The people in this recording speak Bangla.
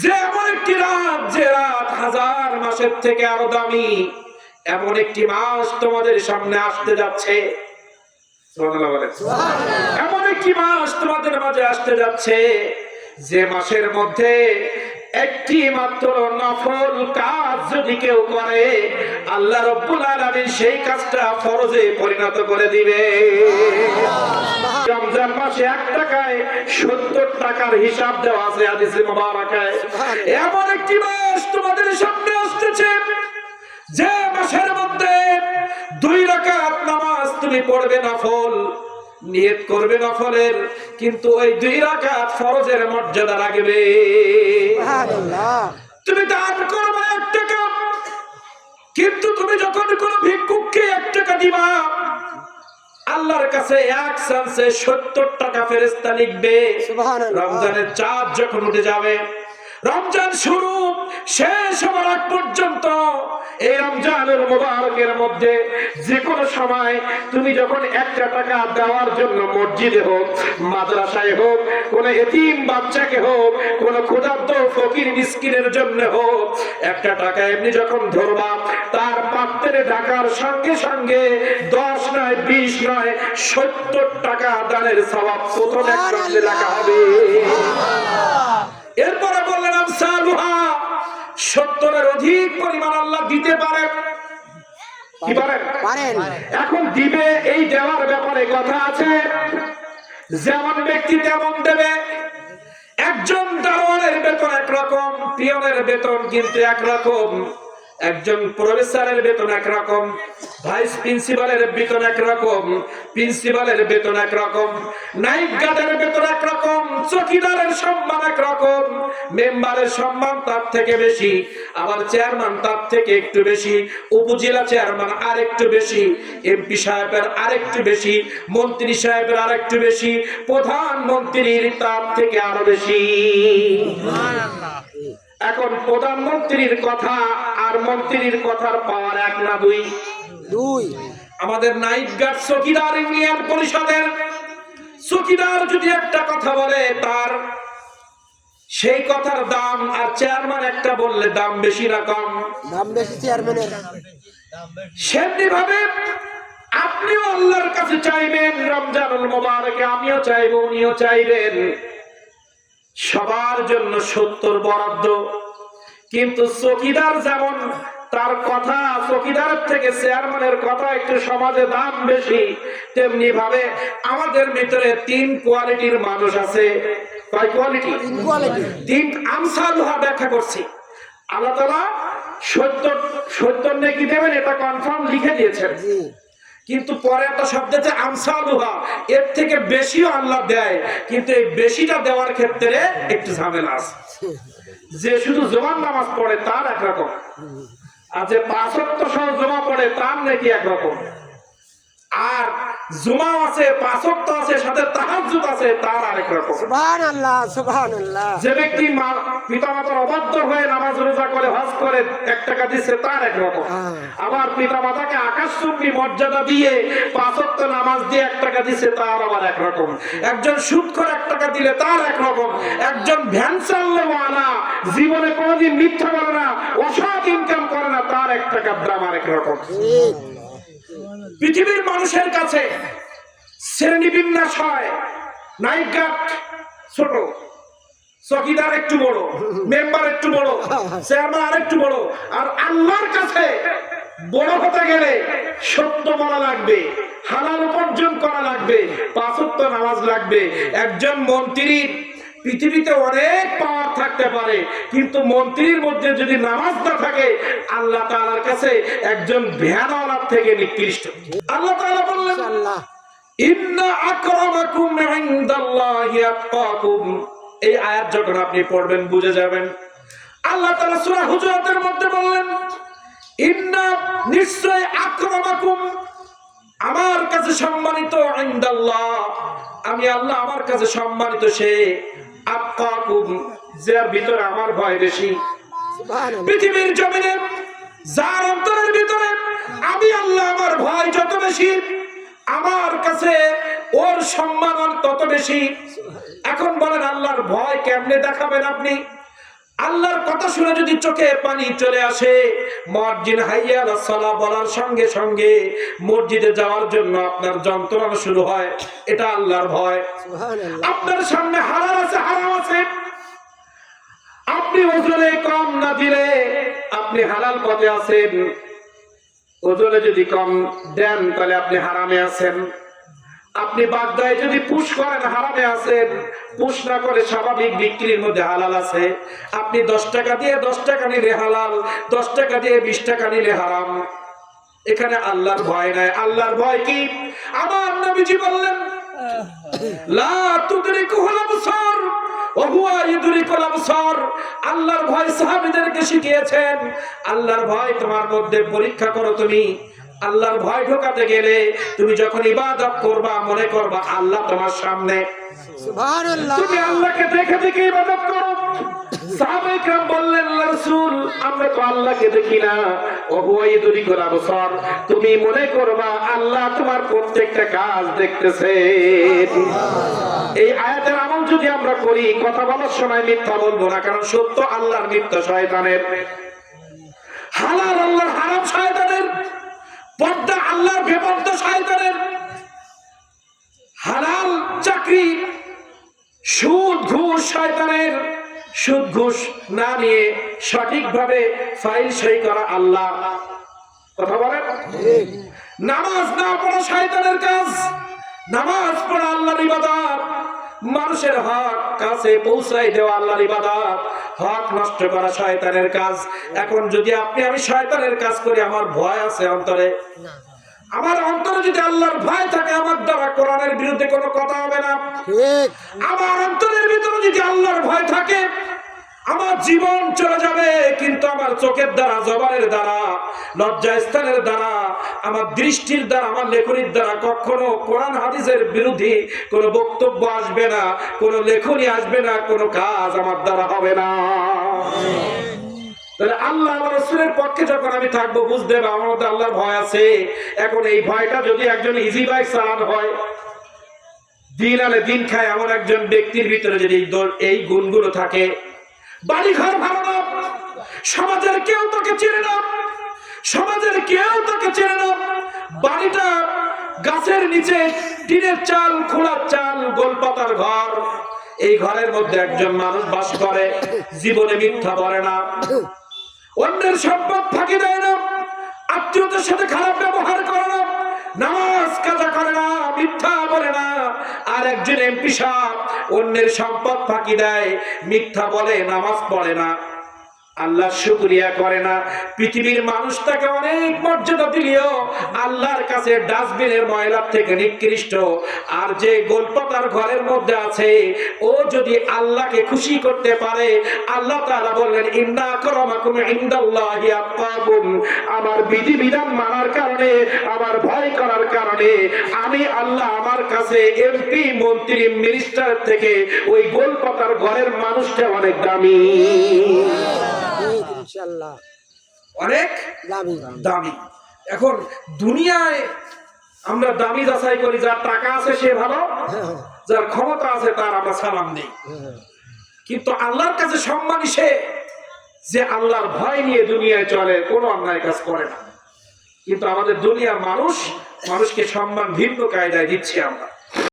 যে এমন একটি রাত, যে রাত হাজার মাসের থেকে আরো দামি, এমন একটি মাস তোমাদের সামনে আসতে যাচ্ছে। সুবহানাল্লাহ বলেন। এমন একটি মাস তোমাদের মাঝে আসতে যাচ্ছে, যে মাসের মধ্যে একটি মাত্র নফল কাজ যদি কেউ করে, আল্লাহ রাব্বুল আলামিন সেই কাজটা ফরজে পরিণত করে দিবে। রমজান মাসে 1 টাকায় 70 টাকার হিসাব দেওয়া আছে হাদিসে মুবারাকায়। এমন একটি মাস তোমাদের সামনে আসতেছে, যে মাসের মধ্যে 2 রাকাত নামাজ তুমি পড়বে নফল, নিয়ত করবে নফলের, কিন্তু ওই 2 রাকাত ফরজের মর্যাদা রাখবে। সুবহানাল্লাহ। তুমি দান করবে 1 টাকা, কিন্তু তুমি যখন কোনো ভিক্ষুককে 1 টাকা দিবা, আল্লাহর কাছে 1 চান্সে 70 টাকা ফেরেশতা লিখবে। সুবহানাল্লাহ। রমজানের চাঁদ যখন উঠে যাবে, রমজান শুরু শেষ হওয়ার আগ পর্যন্ত, এই রমজানের মুবারকের মধ্যে যে কোনো সময় তুমি যখন 1 টাকা দেওয়ার জন্য মসজিদে হোক, মাদ্রাসায় হোক, কোন এতিম বাচ্চাকে হোক, কোন ক্ষুধার্ত ফকির মিসকিনের জন্য হোক, 1 টাকা এমনি যখন ধরবা, তার পাত্রে ঢাকার সঙ্গে সঙ্গে 10 নয় 20 নয় 70 টাকা দানের সওয়াব প্রথম একটা লেখা হবে। এরপরে বললেন আমসালুহা, 70-এর অধিক পরিমাণ আল্লাহ দিতে পারেন। কি পারেন? এখন দিবে, এই দেওয়ার ব্যাপারে কথা আছে। যেমন ব্যক্তি তেমন দেবে। একজন দারোয়ানের বেতন একরকম, পিয়নের বেতন কিন্তু একরকম, একজন প্রফেসরের বেতন একরকম, ভাইস প্রিন্সিপালের বেতন একরকম, প্রিন্সিপালের বেতন একরকম, নাইট গার্ডের বেতন একরকম, চৌকিদারের সম্মান একরকম, মেম্বারের সম্মান তার থেকে বেশি, আবার চেয়ারম্যান তার থেকে একটু বেশি, উপজেলা চেয়ারম্যান আর একটু বেশি, এমপি সাহেবের আর একটু বেশি, মন্ত্রী সাহেবের আর একটু বেশি, প্রধানমন্ত্রীর তার থেকে আরো বেশি। সুবহানাল্লাহ। এখন প্রধানমন্ত্রীর কথা আর মন্ত্রীর কথার পাওয়ার 1 না 2? আমাদের নাইট গার্ড চৌকিদার ইউনিয়ন পরিষদের চৌকিদার যদি একটা কথা বলে, তার সেই কথার দাম আর চেয়ারম্যান একটা বললে দাম বেশি না কম? দাম বেশি চেয়ারম্যানের। সেমনি ভাবে আপনিও আল্লাহর কাছে চাইবেন রমজানুল মুবারকে, আমিও চাইবো, উনিও চাইবেন, সবার জন্য 70 বরাদ্দ। কিন্তু চৌকিদার যেমন তার কথা, চৌকিদার থেকে চেয়ারম্যানের কথা একটু সমাজে দাম বেশি, তেমনি ভাবে আমাদের ভিতরে 3 কোয়ালিটির মানুষ আছে। কয় কোয়ালিটি? 3 আমসালুহা ব্যাখ্যা করছি। আল্লাহ তাআলা 70 নেকি দেবেন, এটা কনফার্ম লিখে দিয়েছেন, কিন্তু পরে একটা শব্দ আছে আমসালুহা, এর থেকে বেশিও আল্লাহ দেয়, কিন্তু এই বেশিটা দেওয়ার ক্ষেত্রে একটু ঝামেলা আছে। যে শুধু জুমার নামাজ পড়ে তার একরকম, আর যে 5 ওয়াক্ত সহ জুমা পড়ে তার নাকি একরকম, আর জুমা আছে, 5 ওয়াক্ত আছে, সাথে তাহাজ্জুদ আছে, তার আরেক রকম। সুবহানাল্লাহ, সুবহানাল্লাহ। যে ব্যক্তি পিতামাতার অবাধ্য হয়ে নামাজ রোজা করে, হজ করে 1 টাকা দিচ্ছে, তার এক রকম। আবার পিতামাতাকে আকাশচুম্বী মর্যাদা দিয়ে 5 ওয়াক্ত নামাজ দিয়ে 1 টাকা দিচ্ছে, তার আবার এক রকম। একজন সুদখোর 1 টাকা দিলে তার এক রকম। একজন ভ্যান চালাওয়ালা, জীবনে কোনোদিন মিথ্যা বলে না, অসৎ ইনকাম করে না, তার 1 টাকার দাম আরেক রকম। পৃথিবীর মানুষের কাছে শ্রেণী বিন্যাস হয়, নাইট গার্ড ছোট, চৌকিদার একটু বড়, মেম্বার একটু বড়, চেয়ারম্যান আর একটু বড়। আর আল্লাহর কাছে বড় হতে গেলে সত্য বলা লাগবে, হালাল উপার্জন করা লাগবে, 5 ওয়াক্ত নামাজ লাগবে। একজন মন্ত্রীর পৃথিবীতে অনেক পাওয়ার থাকতে পারে, কিন্তু মন্ত্রীর মধ্যে যদি নামাজ না থাকে, আল্লাহ তাআলার কাছে একজন ভ্যানওয়ালার থেকে নিকৃষ্ট। আল্লাহ তাআলা বললেন, ইন্না আকরামাকুম ইনদাল্লাহি আতকাকুম। এই আয়াত যখন আপনি পড়বেন বুঝে যাবেন। আল্লাহ তাআলা সূরা হুজুরাতের মধ্যে বললেন, ইন্না, নিশ্চয়, আকরামাকুম, আমার কাছে সম্মানিত, ইনদাল্লাহ, আমি আল্লাহ আমার কাছে সম্মানিত সে, আতকাকুম, যার ভিতরে আমার ভয় বেশি। পৃথিবীর জমিনে যার অন্তরের ভিতরে আমি আল্লাহ আমার ভয় যত বেশি, আমার কাছে ওর সম্মান তত বেশি। এখন বলেন আল্লাহর ভয় কেমনে দেখাবেন আপনি? আল্লাহর কথা শুনে যদি চোখে পানি চলে আসে, মুয়াজ্জিন হাইয়া আলাস সালাহ বলার সঙ্গে সঙ্গে মসজিদে যাওয়ার জন্য আপনার যন্ত্রণা শুরু হয়, এটা আল্লাহর ভয়। আপনার সামনে হালাল আছে, হারাম আছে, আপনি ওজনে কম না দিলে আপনি হালাল পথে আছেন, ওজনে যদি কম দেন তাহলে আপনি হারামে আছেন। আপনি বাগদায় যদি পুশ করেন হারামে আছেন, পুশ না করে স্বাভাবিক বিক্রির মধ্যে হালাল আছে। আপনি 10 টাকা দিয়ে 10 টাকা নিলে হালাল, 10 টাকা দিয়ে 20 টাকা নিলে হারাম। এখানে আল্লাহর ভয় নাই। আল্লাহর ভয় কি? আমার নবীজি বললেন লা তুদরিকুল আবসার ওয়া হুয়া ইউদরিকুল আবসার। আল্লাহর ভয় সাহাবীদেরকে শিখিয়েছেন। আল্লাহর ভয় তোমার মধ্যে পরীক্ষা করো। তুমি আল্লাহর ভয় ঢোকাতে গেলে তুমি যখন ইবাদত করবা মনে করবা আল্লাহ তোমার সামনে, সুবহানাল্লাহ। তুমি আল্লাহকে দেখে দেখে ইবাদত করো। সাহাবায়ে কেরাম বললেন রাসূল আমরা তো আল্লাহকে দেখি না। ওয়া হুয়া ইউদরিকুল আবসার, তুমি মনে করবা আল্লাহ তোমার প্রত্যেকটা কাজ দেখতেছেন। এই আয়াতের আমল যদি আমরা করি, কথা বলার সময় মিথ্যা বলবো না, কারণ সত্য আল্লাহর, মিথ্যা শয়তানের। হালাল আল্লাহর, হারাম শয়তানের। পর্দা আল্লাহর, বেপর্দা শয়তানের। হালাল চাকরি, সুদ ঘুষ শয়তানের। সুদ ঘুষ না নিয়ে সঠিকভাবে ফাইল সই করা আল্লাহ। কথা বলেন। নামাজ না পড়া শয়তানের কাজ। নামাজ পড়া আল্লাহর ইবাদত। মানুষের হক কাছে পৌঁছাই দেওয়া আল্লাহর ইবাদত। হক নষ্ট করা শয়তানের কাজ। এখন যদি আপনি আমি শয়তানের কাজ করি, আমার ভয় আছে অন্তরে, আমার অন্তরে যদি আল্লাহর ভয় থাকে, আমার দ্বারা কোরআনের বিরুদ্ধে কোনো কথা হবে না। আমার অন্তরের ভিতরে যদি আল্লাহর ভয় থাকে, আমার জীবন চলে যাবে, কিন্তু আমার চোখের দ্বারা, জবানের দ্বারা, লজ্জাস্থানের দ্বারা, আমার দৃষ্টির দ্বারা, আমার লেখনির দ্বারা কখনো কোরআন হাদিসের বিরোধী কোনো বক্তব্য আসবে না, কোনো লেখনী আসবে না, কোনো কাজ আমার দ্বারা হবে না। তাহলে আল্লাহ আমার রাসূলের পক্ষে যখন আমি থাকবো, বুঝতে হবে আমার মধ্যে আল্লাহর ভয় আছে। এখন এই ভয়টা যদি একজন ইজি বাইক চালানো হয়, দিন আনে দিন খায় এমন একজন ব্যক্তির ভিতরে যদি এই গুণগুলো থাকে, বাড়ি ঘর ভালো না, সমাজের কেউ তোকে চেনে না, সমাজের কেউ তোকে চেনে না, বাড়িটা গাছের নিচে, টিনের চাল, খোলার চাল, গোলপাতার ঘর, এই ঘরের মধ্যে একজন মানুষ বাস করে, জীবনে মিথ্যা বলে না, অন্যের সম্পদ ফাঁকি দেয় না, আত্মীয়দের সাথে খারাপ ব্যবহার করে না, নামাজ কাজা করে না, মিথ্যা বলে না। আর একজন এমপি সাহেব অন্যের সম্পদ ফাঁকি দেয়, মিথ্যা বলে, নামাজ পড়ে না, আল্লাহর শুকরিয়া করে না। পৃথিবীর মানুষ তাকে অনেক মর্যাদা দিলেও আল্লাহর কাছে ডাস্টবিনের ময়লার থেকে নিকৃষ্ট। আর যে গোলপাতার ঘরের মধ্যে আছে, ও যদি আল্লাহকে খুশি করতে পারে, আল্লাহ তাআলা বললেন ইন্না আকরামাকুম ইনদাল্লাহি আতকাকুম। আমার বিধিবিধান মানার কারণে, আমার ভয় করার কারণে আমি আল্লাহ আমার কাছে এমপি, মন্ত্রী, মিনিস্টার থেকে ওই গোলপাতার ঘরের মানুষটা অনেক দামি, ইনশাআল্লাহ অনেক দামি। এখন দুনিয়ায় আমরা দামি যাচাই করি, যার টাকা আছে সে ভালো, যার ক্ষমতা আছে তার আমরা সালাম দিই। কিন্তু আল্লাহর কাছে সম্মানী সে যে আল্লাহর ভয় নিয়ে দুনিয়ায় চলে, কোনো অন্যায় কাজ করে না। কিন্তু আমাদের দুনিয়ার মানুষকে সম্মান ভিন্ন কায়দায় দিচ্ছি আমরা।